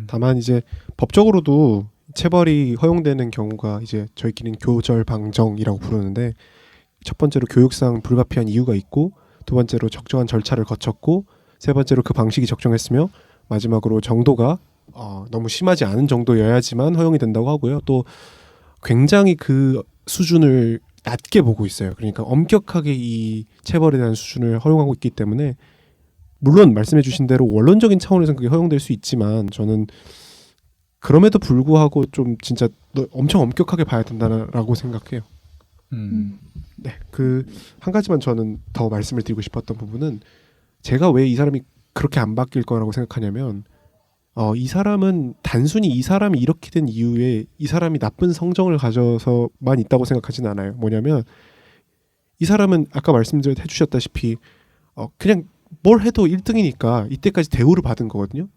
다만 이제 법적으로도 체벌이 허용되는 경우가 이제 저희끼리는 교절방정이라고 부르는데, 첫 번째로 교육상 불가피한 이유가 있고, 두 번째로 적정한 절차를 거쳤고, 세 번째로 그 방식이 적정했으며, 마지막으로 정도가 너무 심하지 않은 정도여야지만 허용이 된다고 하고요. 또 굉장히 그 수준을 낮게 보고 있어요. 그러니까 엄격하게 이 체벌에 대한 수준을 허용하고 있기 때문에, 물론 말씀해 주신 대로 원론적인 차원에서는 그게 허용될 수 있지만, 저는 그럼에도 불구하고 좀 진짜 엄청 엄격하게 봐야 된다라고 생각해요. 네, 그 한 가지만 저는 더 말씀을 드리고 싶었던 부분은, 제가 왜 이 사람이 그렇게 안 바뀔 거라고 생각하냐면, 이 사람은 단순히 이 사람이 이렇게 된 이유에 이 사람이 나쁜 성정을 가져서만 있다고 생각하진 않아요. 뭐냐면, 이 사람은 아까 말씀해 주셨다시피 그냥 뭘 해도 1등이니까 이때까지 대우를 받은 거거든요.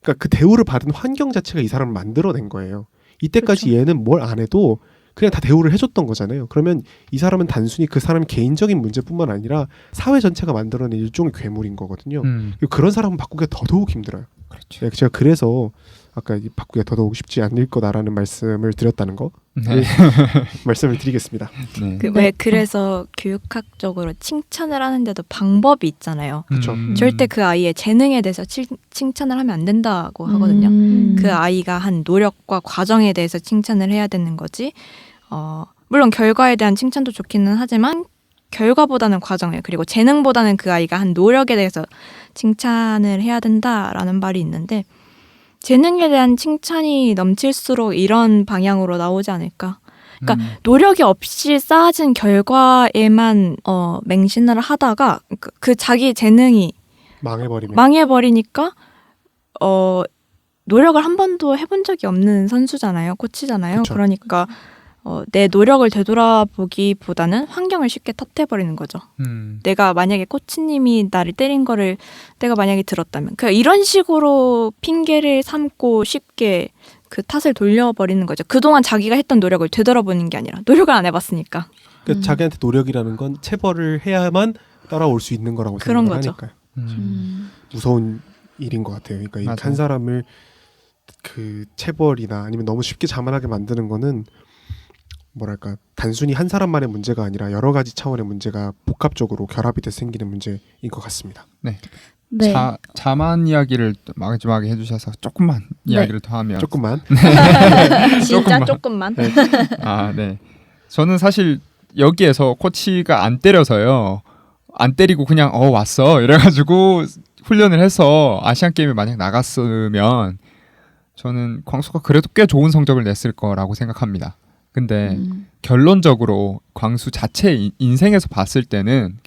그러니까 그 대우를 받은 환경 자체가 이 사람을 만들어낸 거예요. 이때까지 그렇죠. 얘는 뭘 안 해도 그냥 다 대우를 해줬던 거잖아요. 그러면 이 사람은 단순히 그 사람 개인적인 문제뿐만 아니라 사회 전체가 만들어낸 일종의 괴물인 거거든요. 그리고 그런 사람은 바꾸기가 더더욱 힘들어요. 그렇죠. 네, 제가 그래서 아까 바꾸기가 더더욱 쉽지 않을 거다라는 말씀을 드렸다는 거 네. 말씀을 드리겠습니다. 네. 왜 그래서 교육학적으로 칭찬을 하는데도 방법이 있잖아요. 그쵸. 절대 그 아이의 재능에 대해서 칭찬을 하면 안 된다고 하거든요. 그 아이가 한 노력과 과정에 대해서 칭찬을 해야 되는 거지. 물론 결과에 대한 칭찬도 좋기는 하지만 결과보다는 과정에, 그리고 재능보다는 그 아이가 한 노력에 대해서 칭찬을 해야 된다라는 말이 있는데, 재능에 대한 칭찬이 넘칠수록 이런 방향으로 나오지 않을까. 그러니까 노력이 없이 쌓아진 결과에만 맹신을 하다가 그 자기 재능이 망해버리니까 노력을 한 번도 해본 적이 없는 선수잖아요. 코치잖아요. 그쵸. 그러니까 내 노력을 되돌아보기보다는 환경을 쉽게 탓해버리는 거죠. 내가 만약에 코치님이 나를 때린 거를 내가 만약에 들었다면, 그러니까 이런 식으로 핑계를 삼고 쉽게 그 탓을 돌려버리는 거죠. 그동안 자기가 했던 노력을 되돌아보는 게 아니라, 노력을 안 해봤으니까. 그러니까 자기한테 노력이라는 건 체벌을 해야만 따라올 수 있는 거라고 그런 생각을 거죠. 하니까요. 무서운 일인 것 같아요. 그러니까 맞아요. 한 사람을 그 체벌이나 아니면 너무 쉽게 자만하게 만드는 거는, 뭐랄까, 단순히 한 사람만의 문제가 아니라 여러 가지 차원의 문제가 복합적으로 결합이 돼서 생기는 문제인 것 같습니다. 네. 자만 이야기를 마지막에 해주셔서 조금만 이야기를 더 하면, 조금만. 진짜 조금만. 네. 네. 저는 사실 여기에서 코치가 안 때려서요. 안 때리고 그냥 왔어 이래가지고 훈련을 해서 아시안 게임에 만약 나갔으면 저는 광수가 그래도 꽤 좋은 성적을 냈을 거라고 생각합니다. 근데 결론적으로 광수 자체 인생에서 봤을 때는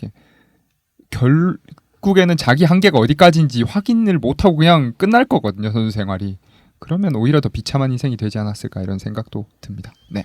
결국에는 자기 한계가 어디까지인지 확인을 못하고 그냥 끝날 거거든요, 선수 생활이. 그러면 오히려 더 비참한 인생이 되지 않았을까 이런 생각도 듭니다. 네.